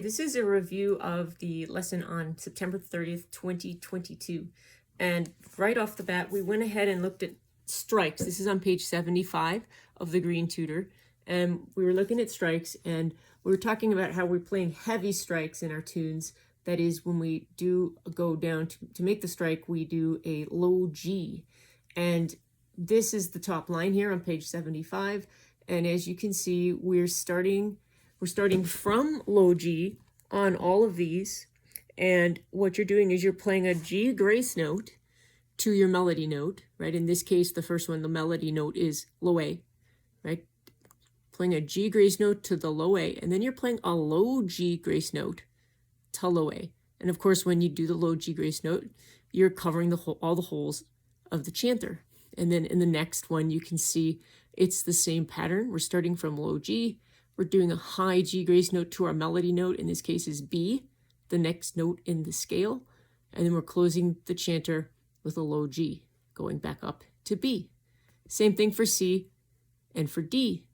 This is a review of the lesson on September 30th, 2022. And right off the bat, we went ahead and looked at strikes. This is on page 75 of the Green Tutor. And we were looking at strikes, and we were talking about how we're playing heavy strikes in our tunes. That is, when we do go down to make the strike, we do a low G. And this is the top line here on page 75. And as you can see, we're starting from low G on all of these, and what you're doing is you're playing a G grace note to your melody note, right? In this case, the first one, the melody note is low A, right? Playing a G grace note to the low A, and then you're playing a low G grace note to low A. And of course, when you do the low G grace note, you're covering all the holes of the chanter. And then in the next one, you can see it's the same pattern. We're starting from low G. We're doing a high G grace note to our melody note. In this case is B, the next note in the scale. And then we're closing the chanter with a low G, going back up to B. Same thing for C and for D.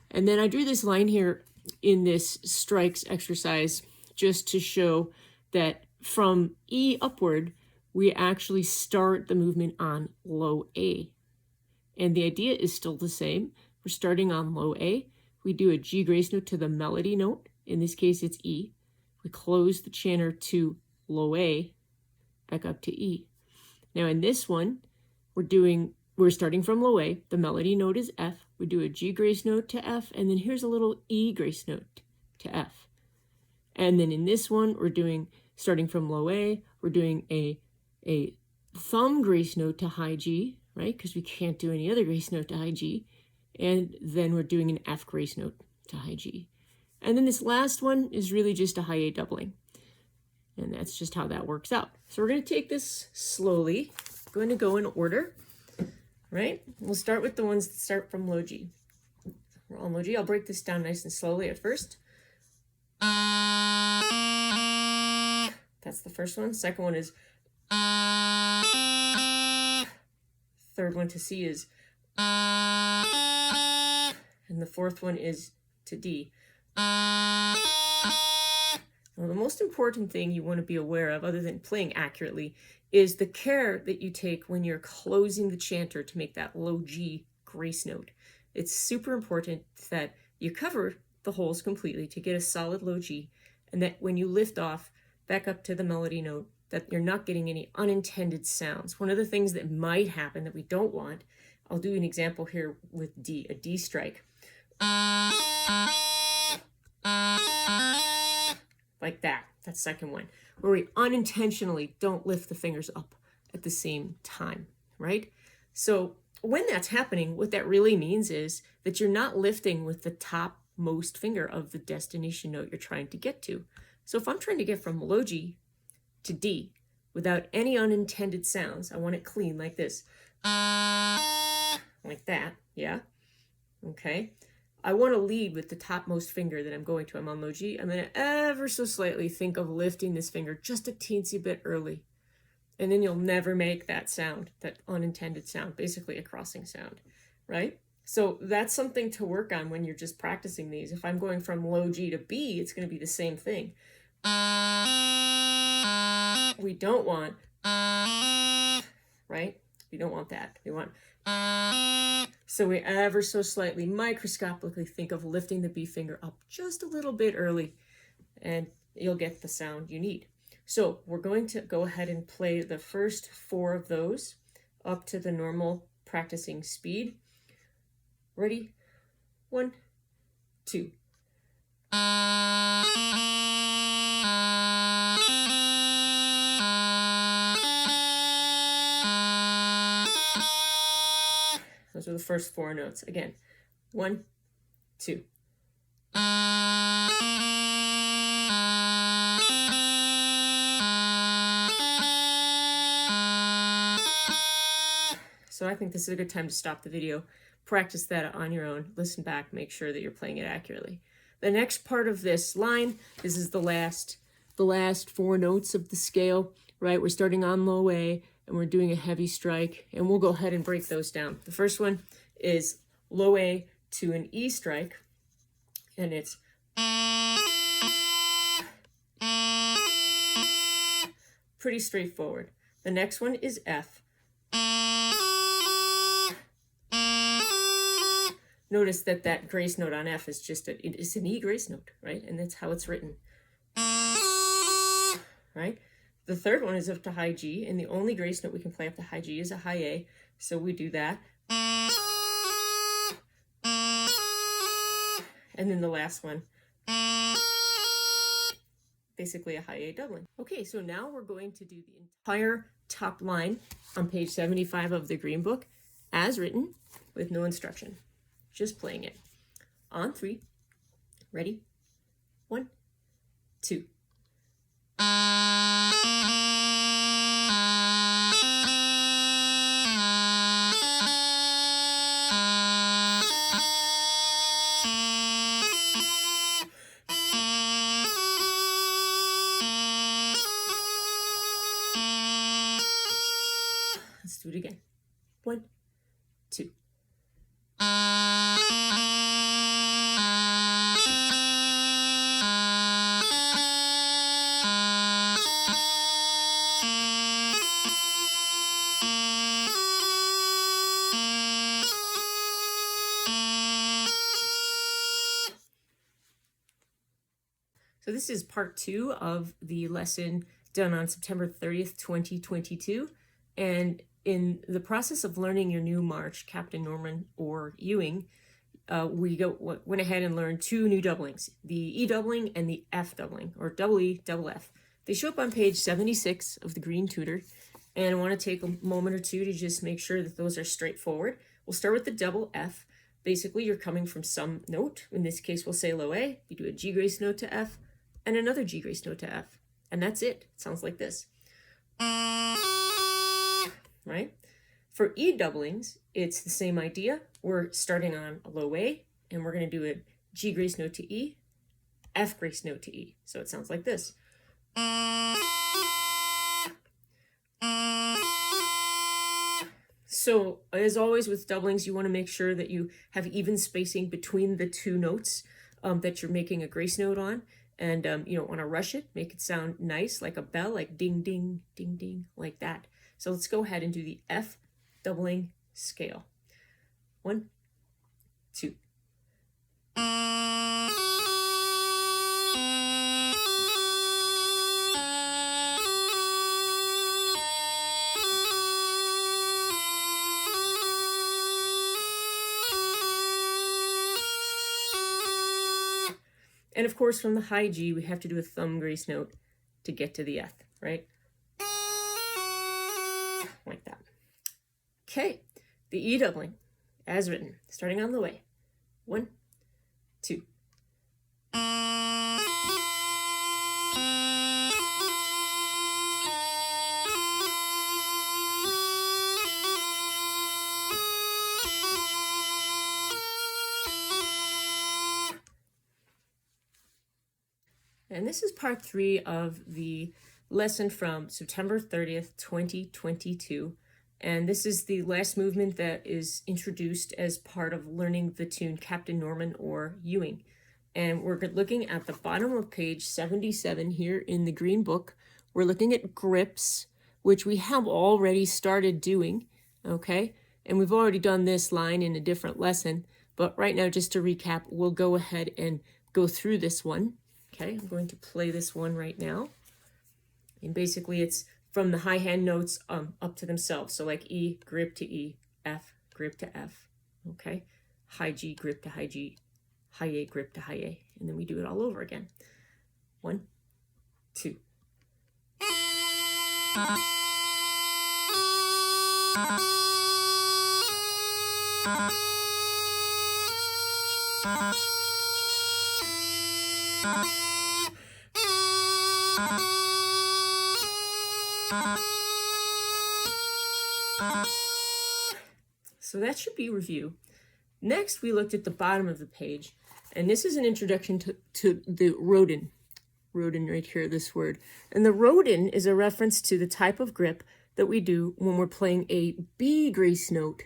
And then I drew this line here in this strikes exercise just to show that from E upward, we actually start the movement on low A. And the idea is still the same. We're starting on low A. We do a G grace note to the melody note. In this case, it's E. We close the chanter to low A, back up to E. Now in this one, we're starting from low A. The melody note is F. We do a G grace note to F, and then here's a little E grace note to F. And then in this one, starting from low A, we're doing a thumb grace note to high G, right? Because we can't do any other grace note to high G. And then we're doing an F grace note to high G. And then this last one is really just a high A doubling. And that's just how that works out. So we're going to take this slowly. I'm going to go in order, right? We'll start with the ones that start from low G. We're on low G. I'll break this down nice and slowly at first. That's the first one. Second one is. Third one to C is. And the fourth one is to D. Now, the most important thing you want to be aware of, other than playing accurately, is the care that you take when you're closing the chanter to make that low G grace note. It's super important that you cover the holes completely to get a solid low G, and that when you lift off back up to the melody note, that you're not getting any unintended sounds. One of the things that might happen that we don't want, I'll do an example here with D, a D strike. Like that second one, where we unintentionally don't lift the fingers up at the same time, right? So when that's happening, what that really means is that you're not lifting with the topmost finger of the destination note you're trying to get to. So if I'm trying to get from low G to D without any unintended sounds, I want it clean like this. Like that, yeah? Okay. I want to lead with the topmost finger that I'm going to. I'm on low G. I'm going to ever so slightly think of lifting this finger just a teensy bit early. And then you'll never make that sound, that unintended sound, basically a crossing sound, right? So that's something to work on when you're just practicing these. If I'm going from low G to B, it's going to be the same thing. We don't want, right? We don't want that. We want, so we ever so slightly, microscopically think of lifting the B finger up just a little bit early, and you'll get the sound you need. So we're going to go ahead and play the first 4 of those up to the normal practicing speed. Ready? 1, 2. Those are the first 4 notes. Again, 1, 2. So I think this is a good time to stop the video, practice that on your own, listen back, make sure that you're playing it accurately. The next part of this line, this is the last 4 notes of the scale, right? We're starting on low A, and we're doing a heavy strike, and we'll go ahead and break those down. The first one is low A to an E strike, and it's Pretty straightforward. The next one is F. Notice that that grace note on F is just it's an E grace note, right? And that's how it's written, right? The third one is up to high G, and the only grace note we can play up to high G is a high A, so we do that. And then the last one, basically a high A doubling. Okay, so now we're going to do the entire top line on page 75 of the Green Book as written with no instruction. Just playing it. On 3. Ready? 1, 2. Let's do it again. 1, 2. So this is part 2 of the lesson done on September 30th, 2022. And in the process of learning your new march, Captain Norman or Ewing, we went ahead and learned 2 new doublings, the E doubling and the F doubling, or double E, double F. They show up on page 76 of the Green Tutor, and I want to take a moment or two to just make sure that those are straightforward. We'll start with the double F. Basically, you're coming from some note. In this case, we'll say low A. You do a G grace note to F, and another G grace note to F. And that's it. It sounds like this. Right? For E doublings, it's the same idea. We're starting on a low A, and we're going to do a G grace note to E, F grace note to E. So it sounds like this. So as always with doublings, you want to make sure that you have even spacing between the 2 notes that you're making a grace note on. And you don't want to rush it. Make it sound nice, like a bell, like ding, ding, ding, ding, like that. So let's go ahead and do the F doubling scale. 1, 2. And of course, from the high G, we have to do a thumb grace note to get to the F, right? Like that. Okay, the E doubling, as written, starting on the way. 1, 2. And this is part 3 of the lesson from September 30th, 2022. And this is the last movement that is introduced as part of learning the tune Captain Norman or Ewing. And we're looking at the bottom of page 77 here in the Green Book. We're looking at grips, which we have already started doing, okay? And we've already done this line in a different lesson. But right now, just to recap, we'll go ahead and go through this one. Okay, I'm going to play this one right now. And basically it's from the high hand notes up to themselves. So like E, grip to E, F, grip to F. Okay, high G, grip to high G, high A, grip to high A. And then we do it all over again. 1, 2. So that should be review. Next, we looked at the bottom of the page, and this is an introduction to the Rodin. Rodin right here, this word. And the Rodin is a reference to the type of grip that we do when we're playing a B grace note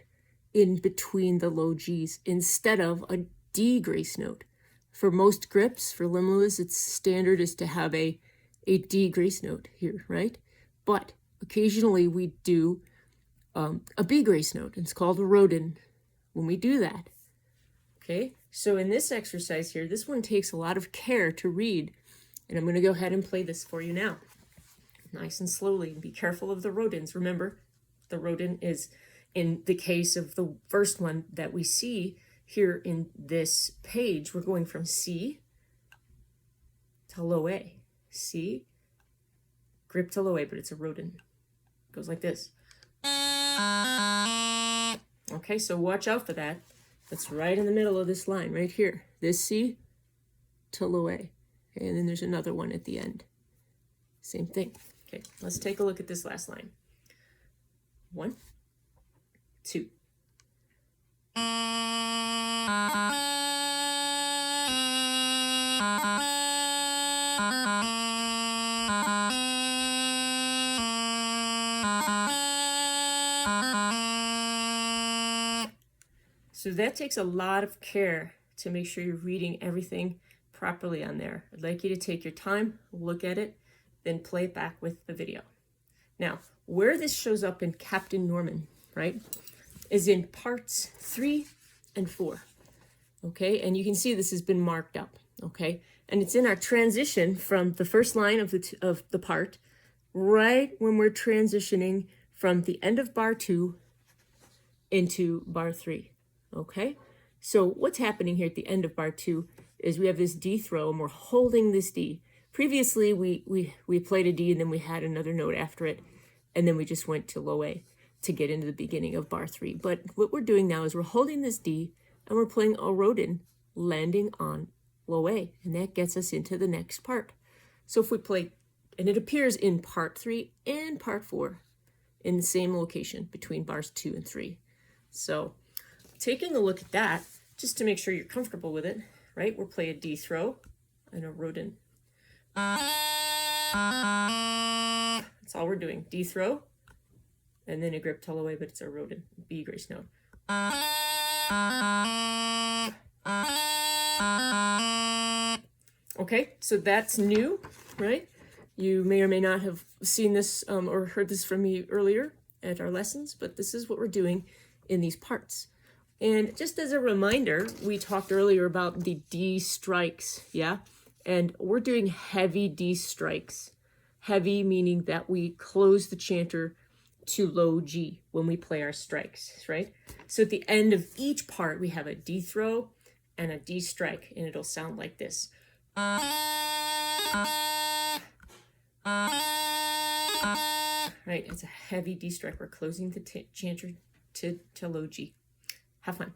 in between the low Gs instead of a D grace note. For most grips, for Leumluath, it's standard is to have a D grace note here, right? but occasionally we do a B grace note. It's called a Rodin when we do that. Okay, so in this exercise here, this one takes a lot of care to read, and I'm going to go ahead and play this for you now. Nice and slowly. Be careful of the Rodins. Remember, the Rodin is, in the case of the first one that we see here in this page, we're going from C to low A. C, grip to low A, but it's a Rodin. It goes like this. Okay, so watch out for that. That's right in the middle of this line, right here. This C to low A. Okay, and then there's another one at the end. Same thing. Okay, let's take a look at this last line. 1, 2. So that takes a lot of care to make sure you're reading everything properly on there. I'd like you to take your time, look at it, then play it back with the video. Now, where this shows up in Captain Norman, right, is in parts 3 and 4, okay? And you can see this has been marked up, okay? And it's in our transition from the first line of the part, right when we're transitioning from the end of bar 2 into bar 3, okay? So what's happening here at the end of bar 2 is we have this D throw, and we're holding this D. Previously, we played a D, and then we had another note after it, and then we just went to low A to get into the beginning of bar 3. But what we're doing now is we're holding this D, and we're playing a Rodin landing on low A, and that gets us into the next part. So if we play, and it appears in part 3 and part 4 in the same location between bars 2 and 3. So taking a look at that, just to make sure you're comfortable with it, right? We'll play a D throw and a Rodin. That's all we're doing. D throw, and then a grip to low A, but it's a Rodin, B grace note. Okay, so that's new, right? You may or may not have seen this or heard this from me earlier at our lessons, but this is what we're doing in these parts. And just as a reminder, we talked earlier about the D strikes, yeah? And we're doing heavy D strikes. Heavy meaning that we close the chanter to low G when we play our strikes, right? So at the end of each part, we have a D throw and a D strike, and it'll sound like this. Right, it's a heavy D strike. We're closing the chanter to low G. Have fun.